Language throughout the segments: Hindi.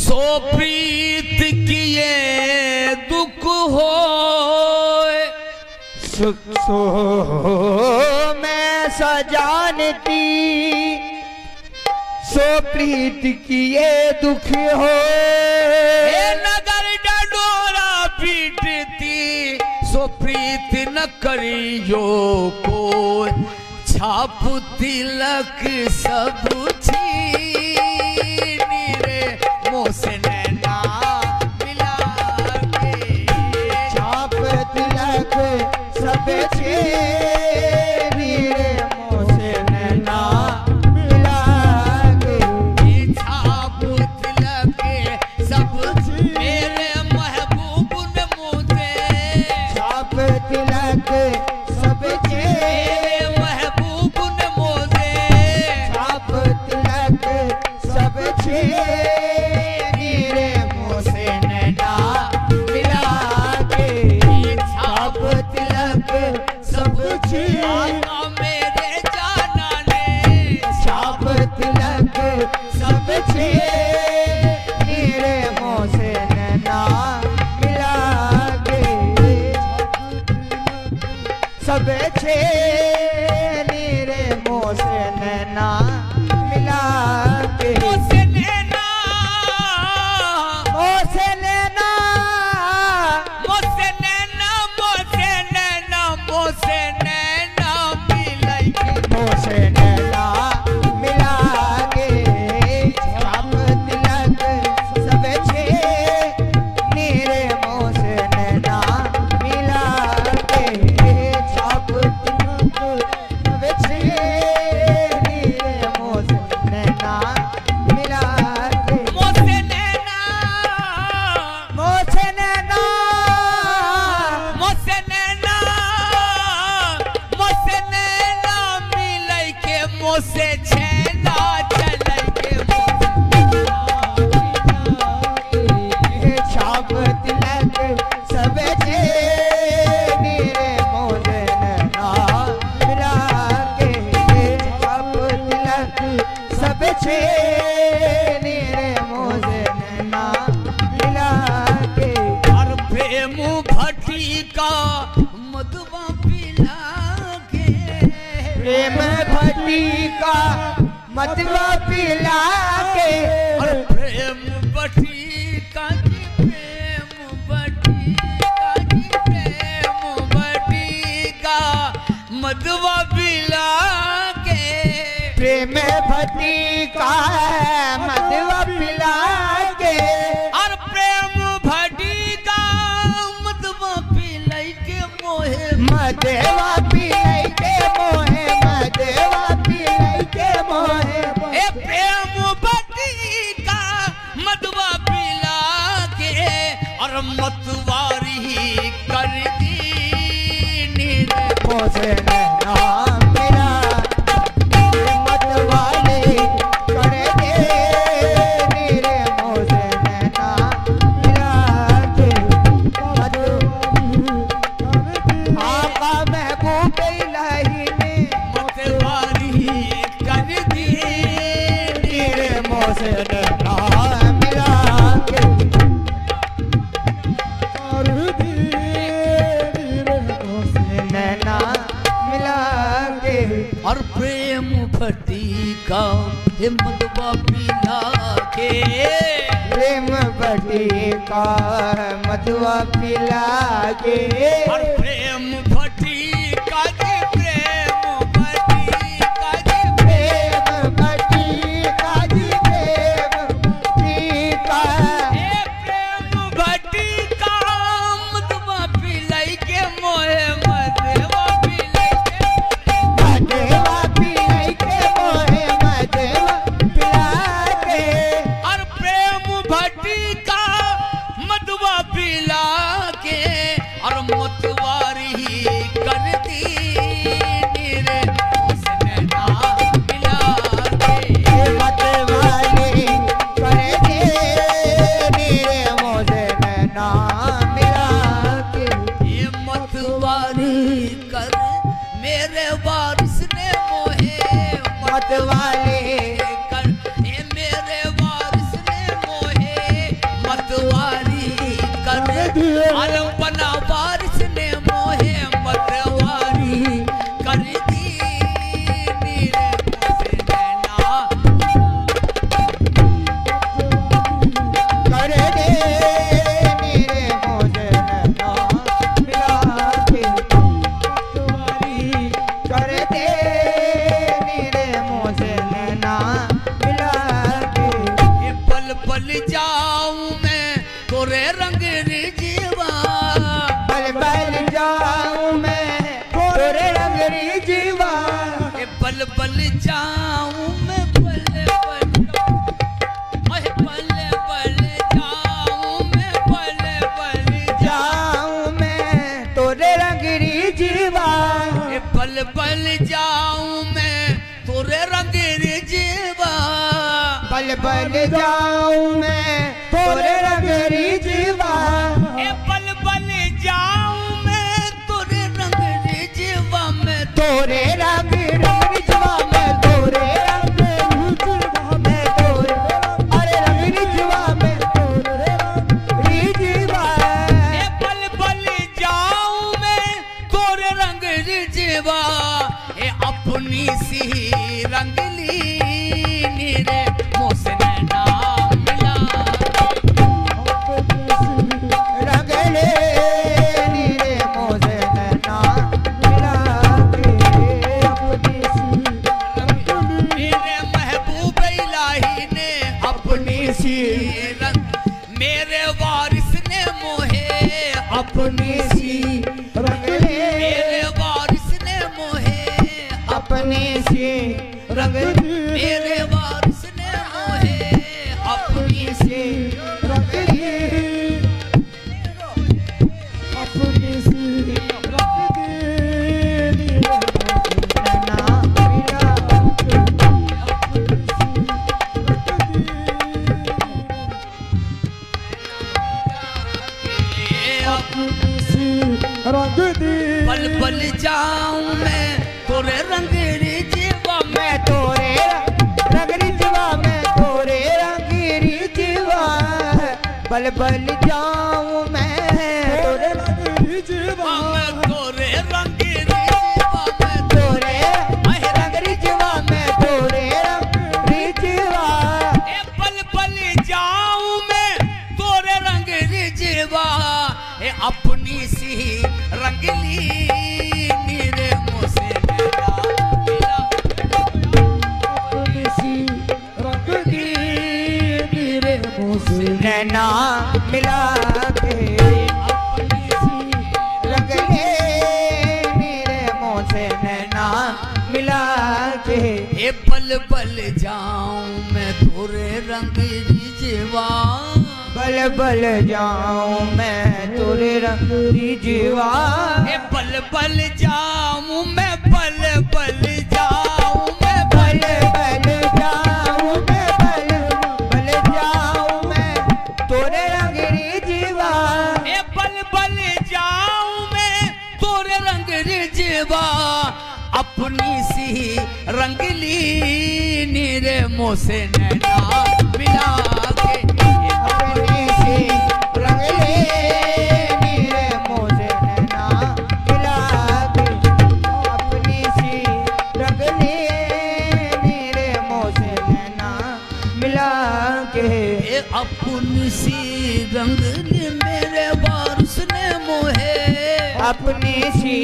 सो प्रीत किए दुख हो सुख सो मैं सजानती सो प्रीत किए दुख हो नगर डडोरा पीटती सो प्रीत न करियो को छाप तिलक सब छीनी रे मोह से नैना मिला के छाप तिलक सब छीनी रे मोह से नैना मिला के छाप तिलक सब मेरे महबूब ने मुझे छाप तिलक सब महबूब ने मुझे छाप तिलक सब रे मोह से नैना मिला के छाप तिलक सब आका मेरे जाना ने छाप तिलक सब रे मोह से नैना मिला के सब रे मोह से नैना मिला के मुझसे नैना मोह से नैना मुझसे नैना मुझसे नैना मुझसे नैना मिलाई मोह से नैना मिला के छाप तिलक सब रे मोह से नैना मिला के छाप तिलक सब रे मोह से नैना मिला के मुझसे नैना मोह से नैना मुझसे नैना मुझसे नैना मिलाई के मुझसे छेना चलाई के छाप तिलक सब रे मोह से नैना मिला के छाप तिलक सब रे मोह से नैना मिला के और प्रेम भट्टी का मधुआ पिला के प्रेम भट्टी का मतवा पिला के और प्रेम भट्टी का जी प्रेम भट्टी का जी प्रेम भट्टी का मधुआ पिला के प्रेम भट्टी का मतवा पिला के और प्रेम भट्टी का मधुआ पिलाई के मोहे मदेवा पिलाई के मोहे मदेवा पिलाई के मोहे ए प्रेम भट्टी का मधुआ पिला के और मतवारी कर दी नीर मोह से नैना मिला मतवाले कर दे रे मोह से नैना मिला के आका महबूब इलाही ने मतवारी कर दी नीर रे मोह से नैना मिला के नैना मिला के और प्रेम भट्टी का हे मधुआ पिला के प्रेम भट्टी का मधुआ पिला के और प्रेम भट्टी का जी प्रेम भट्टी का जी प्रेम भट्टी का जी प्रेम भट्टी का ए प्रेम भट्टी का मधुआ पिलाई के मोहे मधुआ पिलाई के मदेवा पिलाई के मोहे मदेवा पिला के और प्रेम भट्टी का मधुआ पिला के और मतवारी दिए आलम बना वारिस ने मोहे मतवारी कर दी नीरे मोसे नैना कर दे मेरे मोसे नैना मिला के तुम्हारी कर दे मेरे मोसे नैना मिला के ये पल पल जाऊं मैं तोरे रंग रिजवा बल बल जाऊं मैं तोरे रंग रिजवा ये पल पल जाऊं मैं पल पल ओए पल पल जाऊं मैं पल पल जाऊं मैं तोरे रंग रिजवा ये पल पल जाऊं मैं तोरे रंग रिजवा बल बल जाऊं मैं तोरे रंग रिजवा ए पल पल जाऊं मैं तोरे रंग रिजवा मैं तोरे रंग रिजवा मैं तोरे रंग रिजवा मैं तोरे अरे रंग रिजवा मैं तोरे रंग रिजवा ए पल पल जाऊं मैं तोरे रंग रिजवा ए अपनी सी रंगली नीरे मोसे नैना मिला रंगले नीरे मोसे नैना मिला के अपनी मेरे महबूब इलाही ने अपनी सी रंग मेरे वारिस ने मोहे अपनी सी रंगले मेरे वारिस ने मोहे अपनी सी रंग मेरे वारिस ने मोहे अपनी सी रंगली अपनी सी रंगली नैना मिला रंग दी पल पल जाऊं मैं तोरे रंग रिजवा मैं तोरे रंग रिजवा मैं तोरे रंग रिजवा बल बल जाऊं मैं तोरे रंग रिजवा मैं तोरे रंग रिजवा मैं तोरे रंग रिजवा मैं तोरे रंग रिजवा ए पल पल जाऊं मैं तोरे रंग रिजवा ए अपनी सी रंगली नीरे मोसे नैना मिला अपनी सी रंग दी मेरे मुँह से नैना मिला के अपनी सी रंग ले मेरे मुँह से नैना मिला के ए पल पल जाऊं मैं तोरे रंग रिजवा बल बल जाऊं मैं तोरे रंग रिजवा ए पल पल जाऊं मैं पल पल जाऊं मैं बल बल जाऊं मैं बल बल जाऊं मैं तोरे रंग रिजवा ए पल पल जाऊं मैं तोरे रंग रिजवा अपनी सी रंगली नीरे मोसे नैना मिला के अपनी सी रंग ले नीरे मोसे नैना मिला के अपनी सी रंग ले नीरे मोसे नैना मिला के ए अपनी सी रंगली मेरे वारिस ने मोहे अपनी सी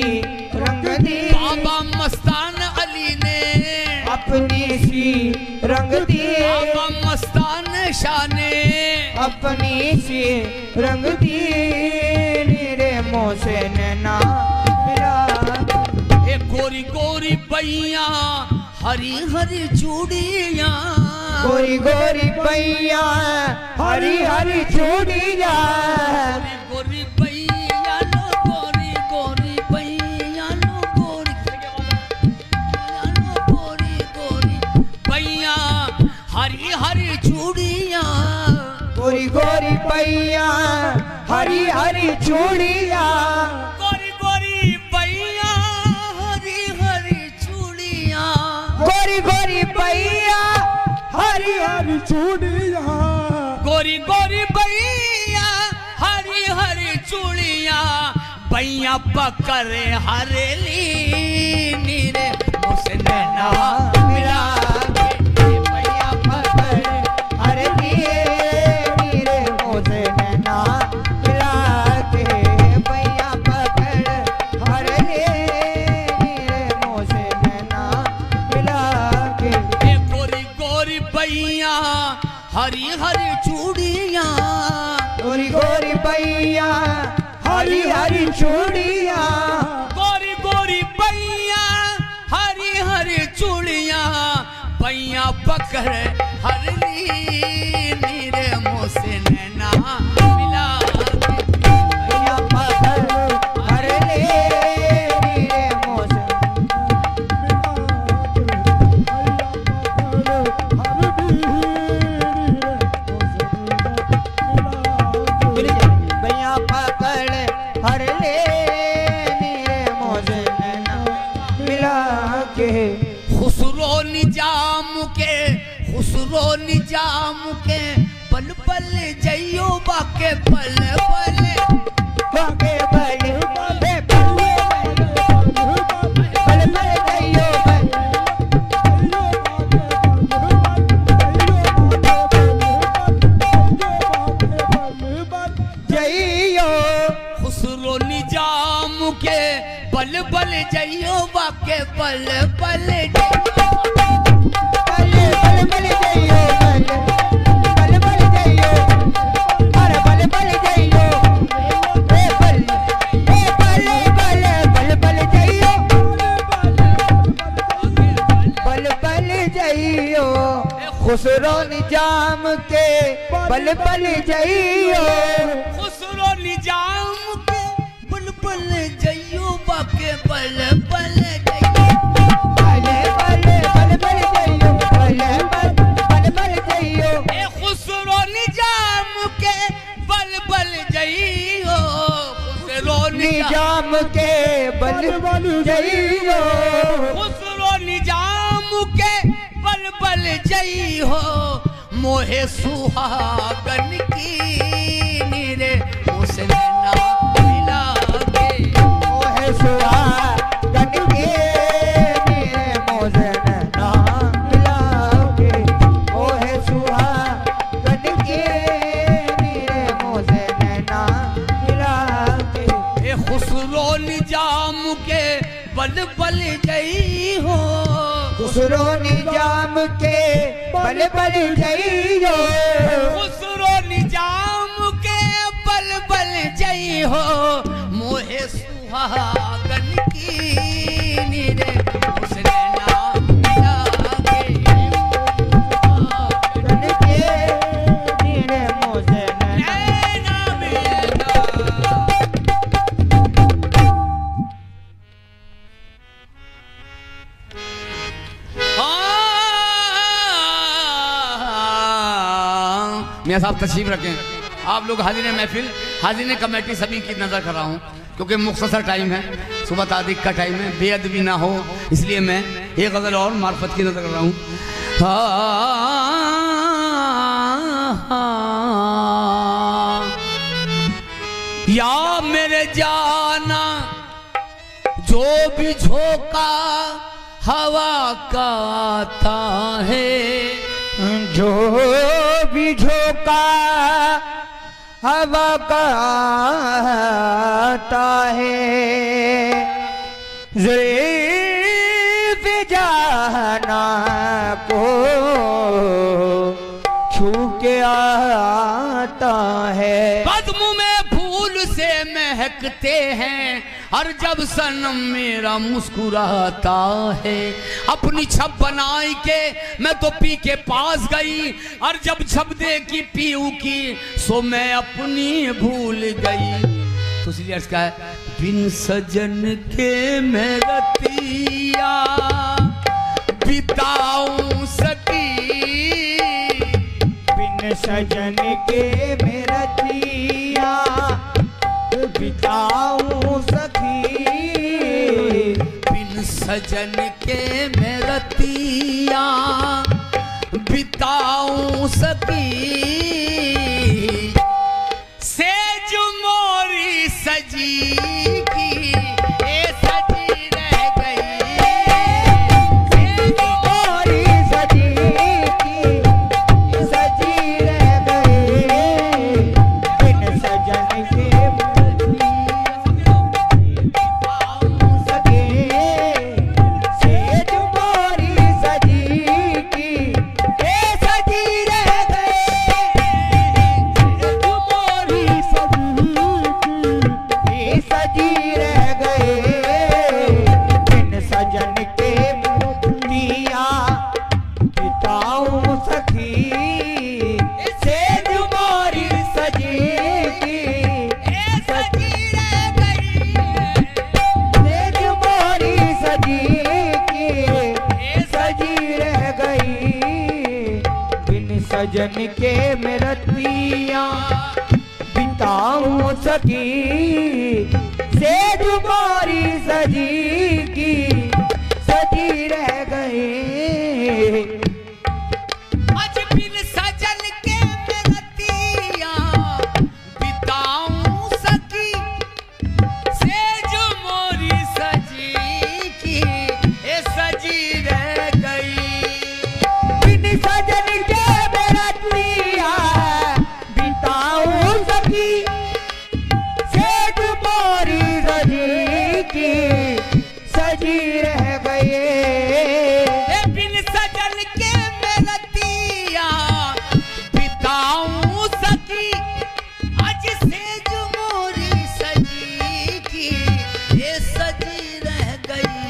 रंग दी बाबा मस्तान अली ने अपनी सी रंग दी बाबा मस्तान शाह ने अपनी सी रंग दी नीरे मोसे नैना मिला ए गोरी गोरी बैया हरी हरी चूड़िया गोरी गोरी पैया हरी हरी चूड़िया गोरी बैया लो गोरी गोरी बैया लो गोरी गोरी बैया हरी हरी चूड़िया गोरी गोरी पैया हरी हरी चूड़िया गोरी गोरी बैया हरी हरी चूड़िया गोरी गोरी पैया हरी हरी चूड़िया गोरी गोरी बैया हरी हरी पैया पकड़े हरेली नीरे मुझसे नैना मिला के पैया पकड़े हरेली नीरे मुझसे नैना मिला के पैया पकड़े हरेली नीरे मुझसे नैना मिला के गोरी गोरी पैया हरी हरी चूड़ियाँ गोरी गोरी पैया हरी हरी चूड़ियाँ गोरी गोरी पैया हरी हरी चूड़ियाँ पैया पकड़ हरली नीरे मुझसे नैना मिला पैया पकड़ हरली नीरे मुझसे पैया पकड़ हरली नीरे मुझसे नैना मिला के खुसरो निजाम के पल पल जइयो बाके पल पल बाके पल पल पल जइयो जइयो खुसरो निजाम के पल पल जइयो बाके पल पल जइयो पल पल जइयो पल पल जइयो अरे पल पल जइयो ए पल पल जइयो पल जइयो खुसरो निजाम के पल पल जइयो खुसरो निजाम के पल पल जइयो बाके पल पल जइयो पल पल जइयो पल जइयो ए खुसरो निजाम के पल पल जइयो खुसरो निजाम के पल पल जइयो खुसरो निजाम के पल पल जइयो मोहे सुहागन की नीरे मुझसे नैना मिला के मोहे सुहागन के नीरे मुझसे नैना मिला के मोहे सुहागन के नीरे मुझसे नैना मिला के ए खुसरो निजाम के पल पल जइयो खुसरो निजाम के पल पल जइयो खुसरो निजाम के पल पल जइयो मोहे सुहागन की नीरे मुझसे नैना मिला के सुहागन के नीरे मुझसे नैना नैना मिला। मियां साहब तशरीफ रखें। आप लोग हाजिर महफिल हाजिर कमेटी सभी की नजर कर रहा हूँ क्योंकि मुख्तसर टाइम है, सुबह तारीख का टाइम है, बेअदबी ना हो इसलिए मैं एक गजल और मार्फत की नजर कर रहा हूँ। या मेरे जाना जो भी झोंका हवा का आता है, जो भी झोंका हवा का आता है ज़ुल्फ़ जाना को छू के आता है। बज़्म में फूल से महकते हैं और जब सनम मेरा मुस्कुराता है, अपनी छप बनाई के मैं तो पी के पास गई और जब छप दे की पीऊ की सो मैं अपनी भूल गई। तो इसलिए अर्ज़ का है बिन सजन के मैं रतिया बिताऊं सकी, बिन सजन के मैं रतिया बिताऊं सखी, बिन सजन के मैं रतिया बिताऊं सकी, सेज मोरी सजी सजन के मैं रतियां बिताऊं सकी, सेज मोरी सजी की सजी रह गए। आज बिन सजन के मैं रतियां बिताऊं सकी, सेज मोरी सजी की ए सजी रह गई। बिन सजन के मैं रतियां बिताऊं सकी, सेज मोरी सजी की सजी रह गए। बिन सजन के मैं रतियां बिताऊं सकी, आज सेज मोरी सजी की ये सजी रह गई।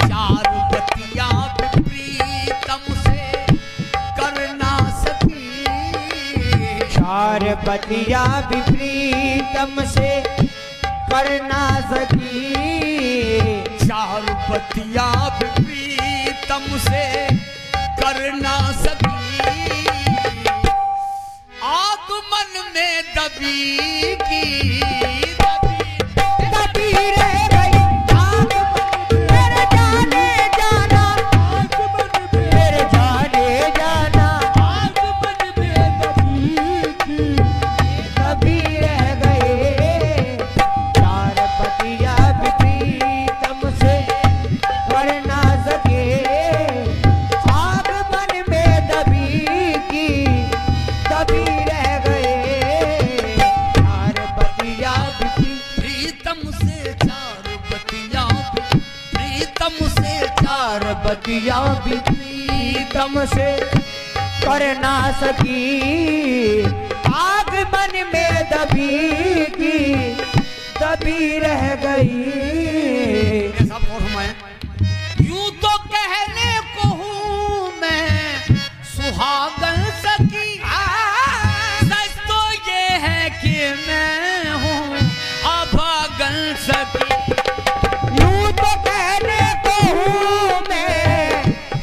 चार बतियां प्रीतम से कर ना सकी, चार बतिया भी प्रीतम से कर ना सकी, चार बतियां प्रीतम से कर ना सकी। आगमन में दबी की दबी रह गई आगमन मेरे जाने जाना, मेरे जाने जाना आगमन में दबी रह गए। चार बतिया भी प्रीतम से कर ना सके, आगमन में दबी की दबी रह गए। चार बतिया भी प्रीतम से, चार बतियां प्रीतम से, चार बतिया भी प्रीतम से कर ना सकी, आगमन में दबी की दबी रह गई। ऐसा और मैं यूं तो कहने को हूं मैं सुहागन सकी, सच तो ये है कि मैं हूं अभागन सकी। यूं तो कहने को हूँ मैं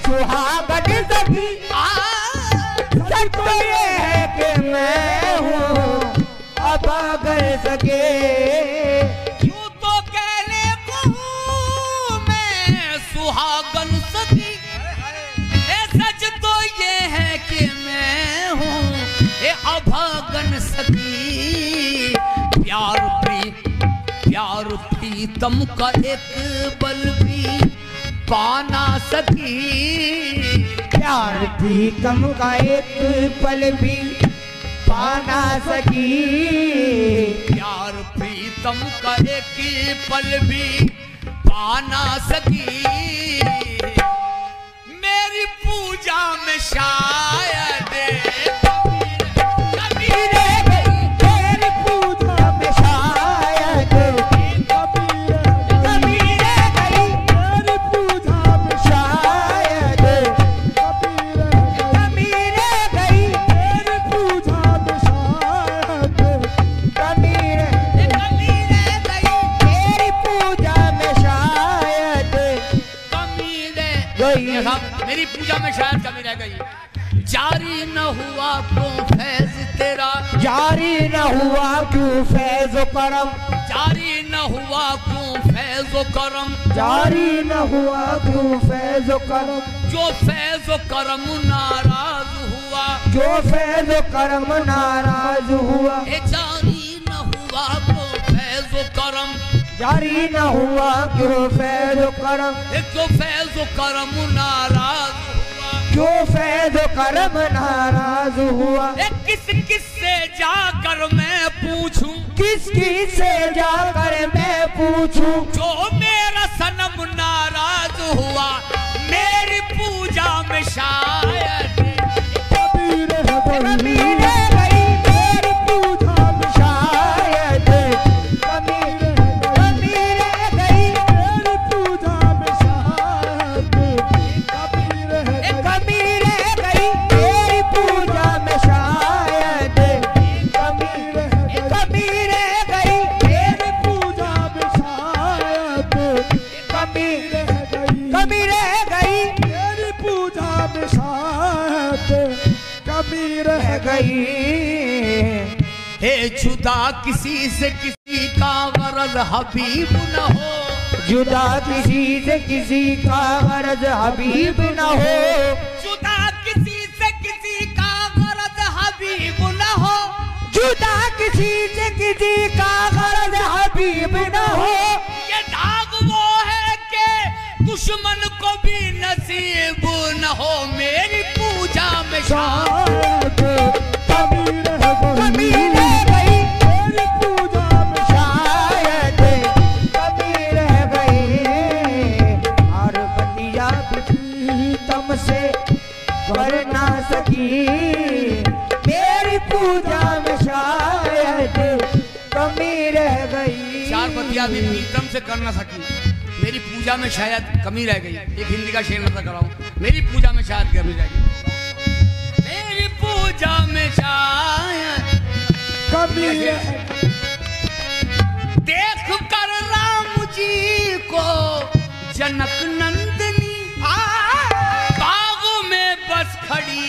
सुहागन सखी, सच तो ये है कि मैं हूँ अभागन सके। यूं तो कहने को हूं मैं सुहागन सकी, ए सच तो ये है कि मैं हूं ए अभागन सकी। प्यार प्रीतम का एक पल भी पाना सकी, प्यार प्रीतम का एक पल भी पाना सकी, प्यार प्रीतम का एक पल भी पाना सकी। मेरी पूजा में शायद कभी रह गई, तेरी पूजा में शायद कभी रह गई, तेरी पूजा में शायद कभी रह गई, तेरी पूजा में शायद कभी रह गई, तेरी पूजा में शायद कमी रह गई। मेरी पूजा में शायद कमी रह गई। जारी न हुआ क्यों फैज तेरा, जारी न हुआ क्यों फैज़ करम, जारी न हुआ क्यों फैज करम, जारी न हुआ क्यों फैज़ करम, जो फैज करम नाराज हुआ, जो फैज़ करम नाराज हुआ। ए जारी न हुआ क्यों फैज करम, जारी न हुआ क्यों फैज़ करम, ए जो फैज करम नाराज हुआ, जो फैज़ करम नाराज हुआ। ए किस किस से जाकर मैं पूछूं, किस किस से जाकर मैं पूछूं, जो मेरा सनम नाराज हुआ, मेरी पूजा में शायद कभी रह गई, तेरी पूजा में शायद कभी रह गई, तेरी पूजा में शायद कभी रह गई, तेरी पूजा में शायद कभी रह गई, तेरी पूजा में शायद कभी रह गई, तेरी पूजा में शायद हे जुदा किसी से किसी का गरज हबीब न हो, जुदा किसी से किसी का गरज हबीब न हो, जुदा किसी से किसी का गरज हबीब न हो, जुदा किसी से किसी का गरज हबीब न हो। ये दाग वो है कि दुश्मन को भी नसीब न हो। मेरी पूजा में शायद कमी रह गई, मेरी पूजा में शायद कमी रह गई, और बतिया प्रीतम से कर ना सकी, मेरी पूजा में शायद कमी रह गई। चार बतिया भी प्रीतम से कर ना सकी, मेरी पूजा में शायद कमी रह गई। एक हिंदी का शेर नजर कराऊं, मेरी पूजा में शायद कमी रह गई, मेरी पूजा में शायद कमी देख कर राम जी को जनक नंदनी बाग में बस खड़ी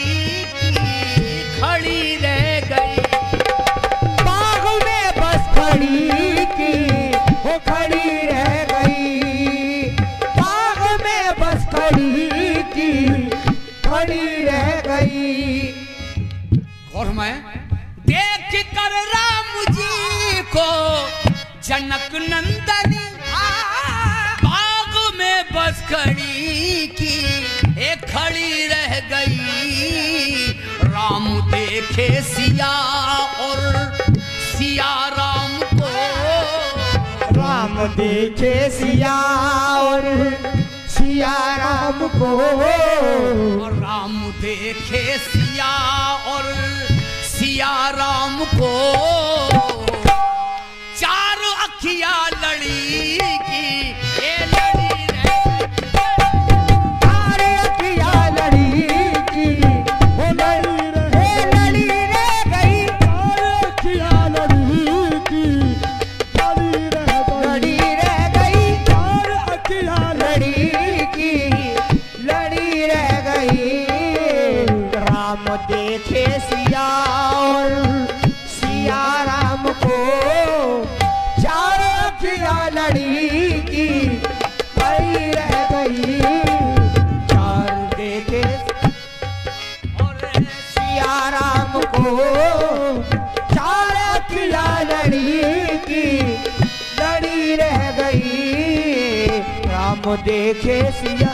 रह गई, बाग में बस खड़ी की वो खड़ी रह गई, बाग में बस खड़ी की खड़ी रह गई। और मैं देख कर राम जी को जनक नंदनी बाग में बस खड़ी की एक खड़ी रह गई। राम देखे सिया और सिया राम को, राम देखे सिया और सिया राम को, और राम देखे सिया और सिया राम को, चार अखिया लड़ी की ये लड़ी चार अखिया लड़ी की वो लड़ी रह गई, चार अखिया लड़ी की लड़ी रह गई, चार अखिया लड़ी की लड़ी रह गई। राम देखे सिया और सिया राम को, चार अखिया लड़ी की लड़ी रह गई, चार देखे और सिया राम को, चार अखिया लड़ी की लड़ी रह गई। राम देखे सिया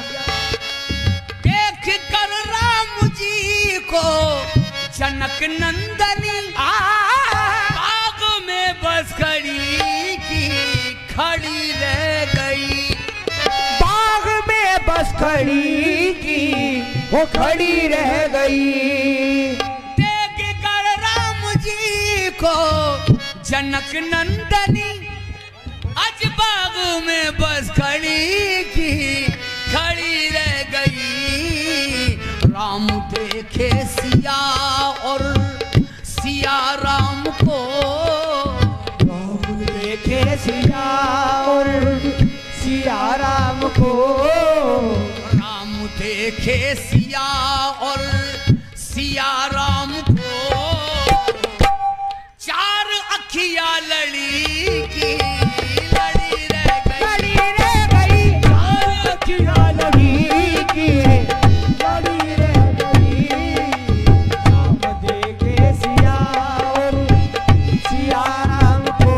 देख कर राम जी को जनक नंदनी बाग में बस खड़ी की खड़ी रह गई, बाग में बस खड़ी की वो खड़ी रह गई। देख कर राम जी को जनक नंदनी आज बाग में बस खड़ी की खड़ी रह गई। राम देखे सिया और सिया राम को, राम देखे सिया और सिया राम को, राम देखे सिया और सिया राम को, चार अखिया लड़ी की लड़ी रह गई, चार अखिया लड़ी की लड़ी रह गई। राम देखे सिया और सिया राम को,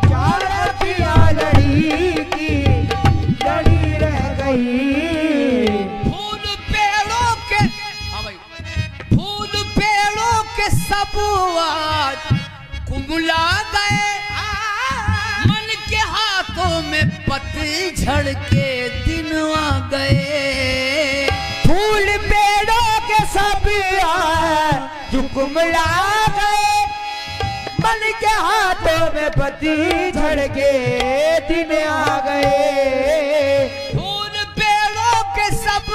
चार अखिया लड़ी की लड़ी रह गई। फूल पेड़ों के, हाँ भाई, फूल पेड़ों के सब आज कुमला गए, मन के हाथों में पतझड़ के दिन आ गए। फूल पेड़ों के सब जो कुमला गए, मन के हाथों में पतझड़ के दिन आ गए। फूल पेड़ों के सब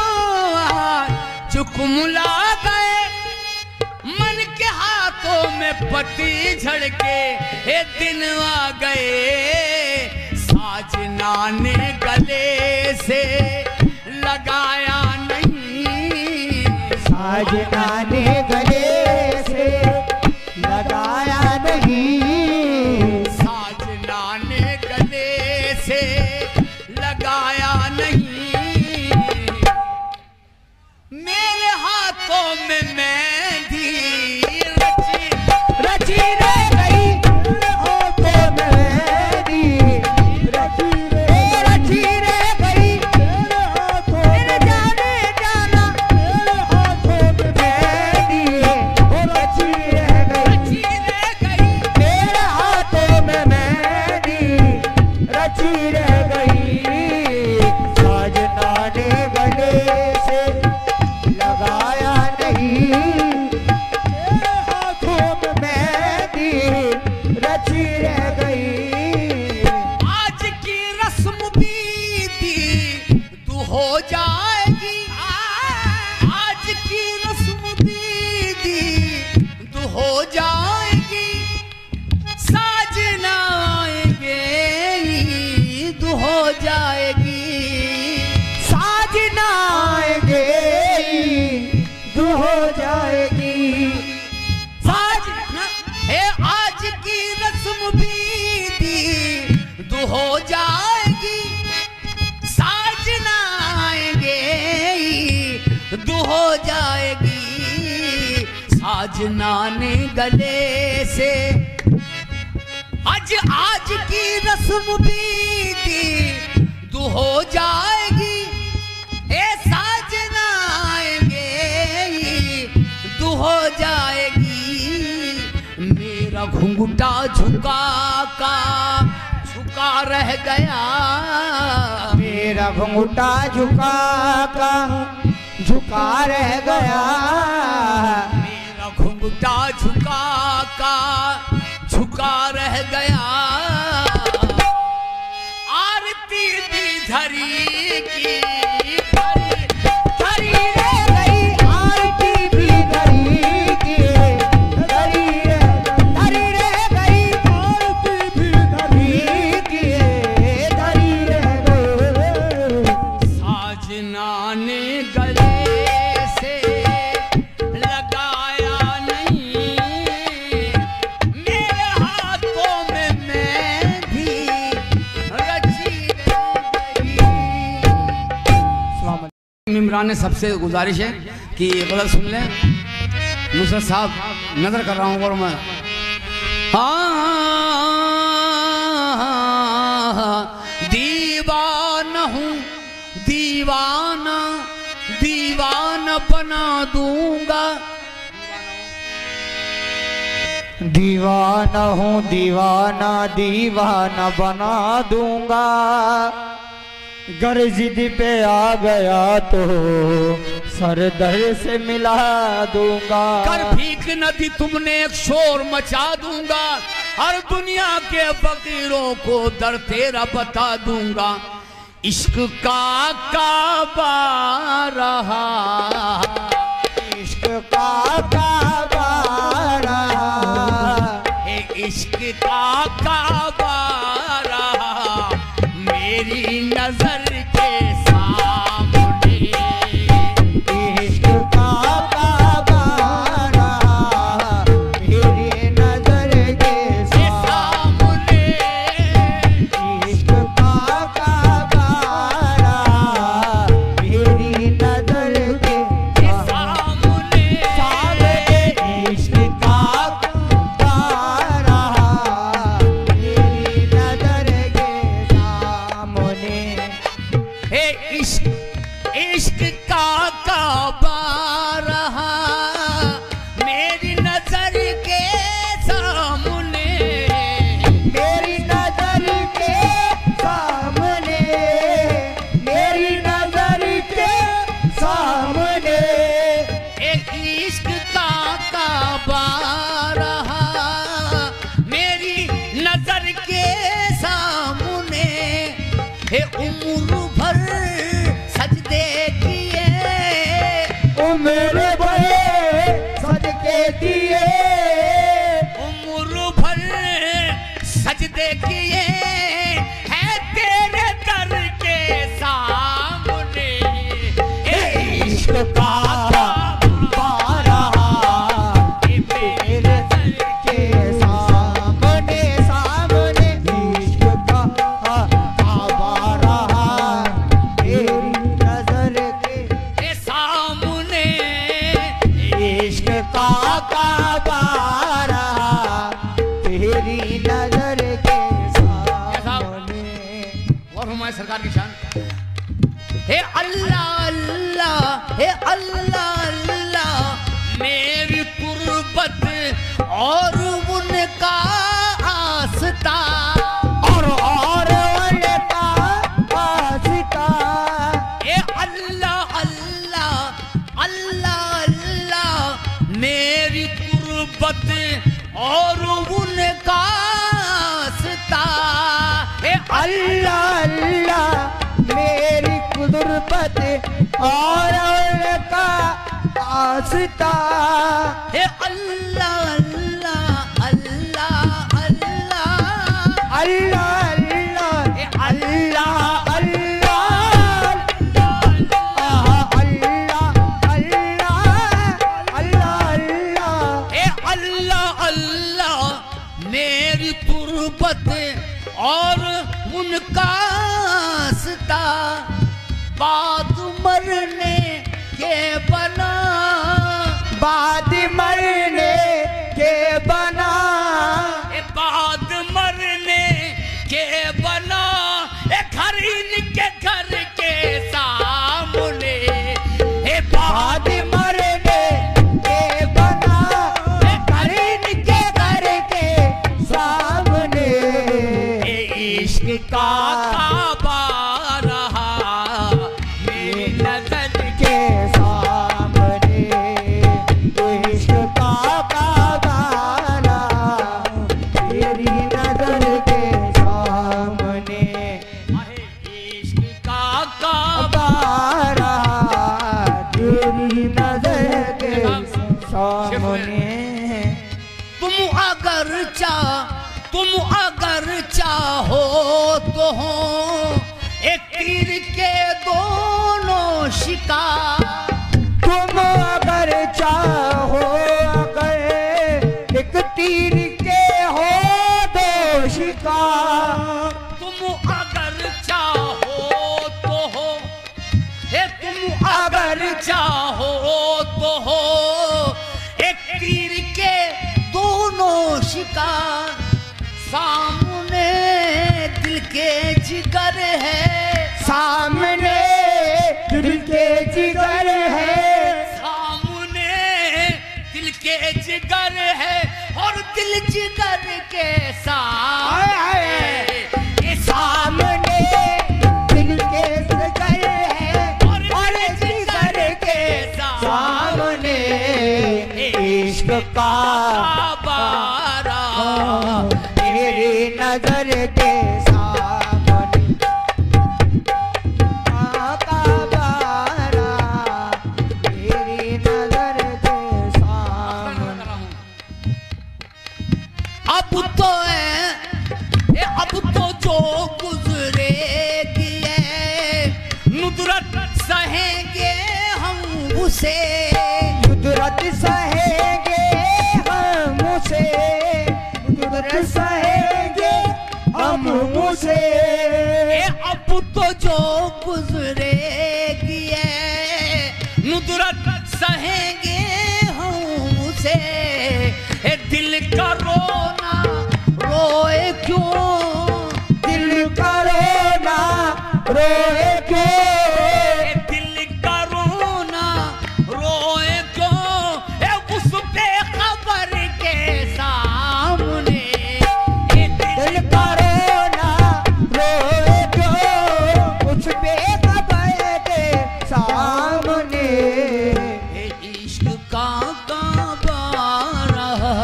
आज जो कुमला गए, मन के हाथों में पतझड़ के ये दिन आ गए। साजना ने गले से लगाया नहीं, साजना ने गले हो जाएगी, साजना आएंगे ईद हो जाएगी, साजना आएंगे ईद हो जाएगी, साजना है आज की रस्म बीती दो हो जाएगी, साजना आएंगे दो हो जाएगी, साजना ने गले से आज की रस्म बीती दो हो जाएगी, ए साजना आएंगे दो हो जाएगी, मेरा घुंघटा झुका रह गया, मेरा घुंघटा झुका रह गया, मेरा घुंघटा झुका रह गया, आरती दी धरी की धरी रह गई, आरती भी धरी की धरी रह गई, आरती भी धरी की धरी रह गई, साजना ने गले से लगाया नहीं, मेरे हाथों में मेहंदी रची गई। इमरान ने सबसे गुजारिश है कि ये गजल सुन लें। नुसरत साहब नजर कर रहा हूँ और मैं दीवाना हूँ, दीवाना बना दूंगा, दीवाना हूँ दीवाना बना दूंगा, गर जिद पे आ गया तो सर दर से मिला दूंगा, कर भीख नदी तुमने एक शोर मचा दूंगा, हर दुनिया के फकीरों को दर तेरा बता दूंगा, इश्क का काबा रहा, इश्क का काबा रहा, इश्क का काबा रहा, मेरी नजर के सामने, इश्क का काबा रहा, मेरी नजर के सामने, इश्क का काबा रहा, मेरी नजर के सामने, इश्क का काबा रहा, मेरी नजर के सामने, हे इश्क का काबा रहा, मेरी नजर के सामने, मेरी नजर के सामने, मेरी नजर के सामने, इश्क का काबा रहा, मेरी नजर के सामने, हे उम्र भर सजदे किए, उम्र भर सदके दिए, उम्र भर सजदे किए हैं तेरे दर के सामने, इश्क का काबा रहा, मेरे दर के सामने, सामने, इश्क का काबा रहा, मेरी नजर के सामने, इश्क का काबा रहा, तेरी नजर के सामने। और हमारे सरकार की शान, हे अल्लाह अल्लाह, हे अल्लाह अल्लाह, मेरी कुर्बत और उनका आस्था, और उनका आस्था, हे अल्लाह अल्लाह अल्लाह अल्लाह, मेरी कुर्बत और उनका आस्था, हे अल्लाह अल्लाह, मेरी कुर्बत और उनका आस्था, हे अल्लाह मोहब्बत और उनका सता बाद मरने के बना, बाद मरने के बना, बाद मरने के बना, घर इनके घर के सामने, बाद मरने के बना, घर इनके घर के सामने, इश्क का काबा रहा मेरी नजर के सामने, इश्क का काबा रहा तेरी नजर के सामने, इश्क का काबा तेरी नजर के सामने। तुम अगर चाहो तो हो एक तीर के दोनों शिकार, तुम अगर चाहो अगर एक तीर के हो दो शिकार, तुम अगर चाहो तो हो, तुम अगर चाहो तो हो एक तीर के दोनों शिकार, सामने दिल के जिगर है, सामने दिल के जिगर है, सामने दिल के जिगर है, और दिल जिगर के सामने, सामने दिल के जिगर है, और जिगर के सामने, इश्क का बारा तेरी नजर के सामने, आका बारा तेरी नजर के सामने। अब तो जो गुजरेगी नुदरत सहेंगे हम उसे, नुदरत सहेंगे हम उसे, नुदरत सहेंगे हम उसे, अब तो जो गुजरेगी नुदरत सहेंगे हम उसे, दिल का रोना रोए क्यों, दिल का रोना रोए क्यों, दिल का रोना रोए क्यों, उस बेखबर के सामने, दिल का रोना रोए क्यों, उस बेखबर के सामने, इश्क का काबा रहा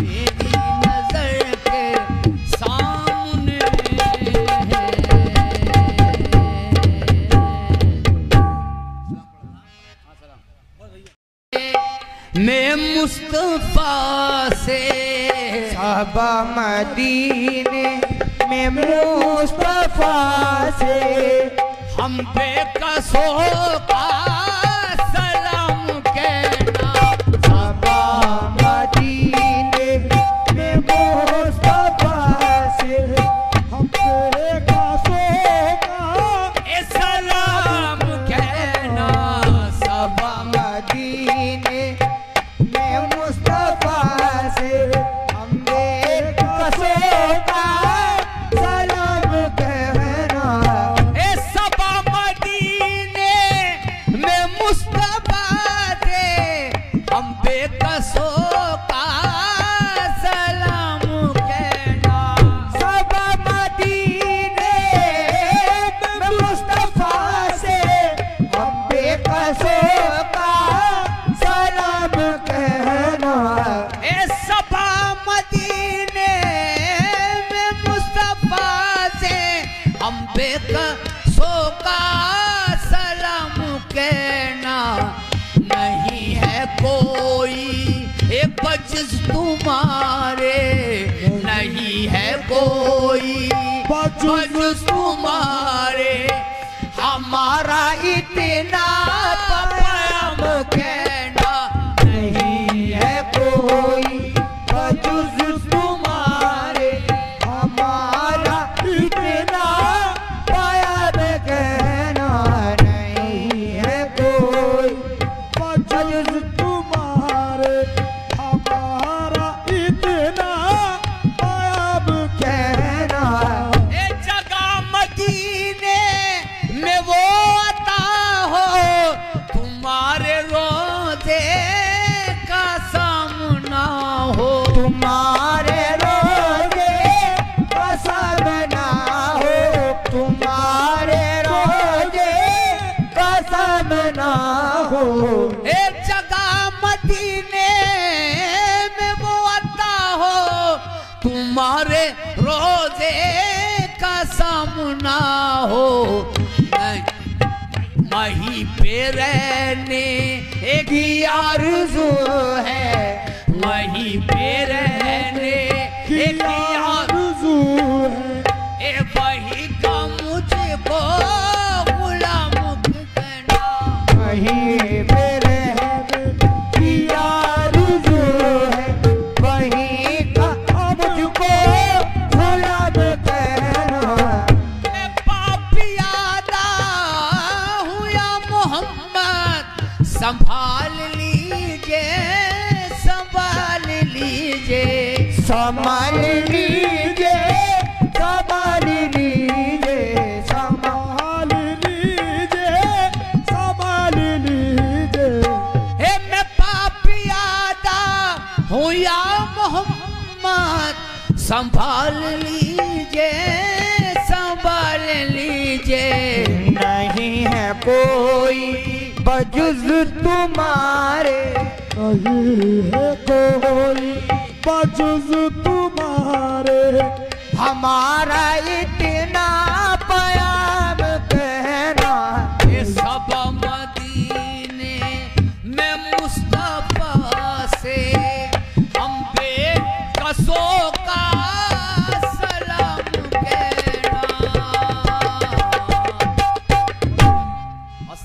मेरी नजर के सामने। मैं मुस्तफा से साहबा मदीने में मुस्तफा से, हम बेकसों का सलाम कहना, साहबा मदीने में मुस्तफा से, हम बेकसों का सलाम कहना, साहबा मदीने में मुस्तफा से, हम बेकसों का सलाम कहना, सबा मदीने में मुस्तफा से, हम बेकसों का सलाम कहना, साहबा मदीने में मुस्तफा से, हम बेकसों का सलाम कहना, सबा मदीने में मुस्तफा से, हम बेकसों का सलाम कहना, नहीं है कोई बजिस तुम्हारे, नहीं है कोई बजिस तुम्हारे, हमारा इतना पयाम कहना, नहीं है कोई बजुज तुम्हारे, तुम्हारे रोजे का सामना हो, वहीं पे रहने एक आरज़ू है, वहीं पे रहने एक आरज़ू है, वही का मुझको गुलाम कहना, वहीं पे रहने की आरज़ू है, वहीं का मुझको गुलाम कहना। पापियादा हूँ या मोहम्मद, संभाल लीजिए, संभाल लीजिए, संभाल लीजिए, संभाल लीजिए, संभाल लीजिए, संभाल लीजिए। हे मैं पापियादा हूँ या मोहम्मद, संभाल लीजिए, संभाल लीजिए। नहीं है कोई बजुज़ तुम्हारे, नहीं है कोई बजुज़ तुम्हारे, हमारा इतिहास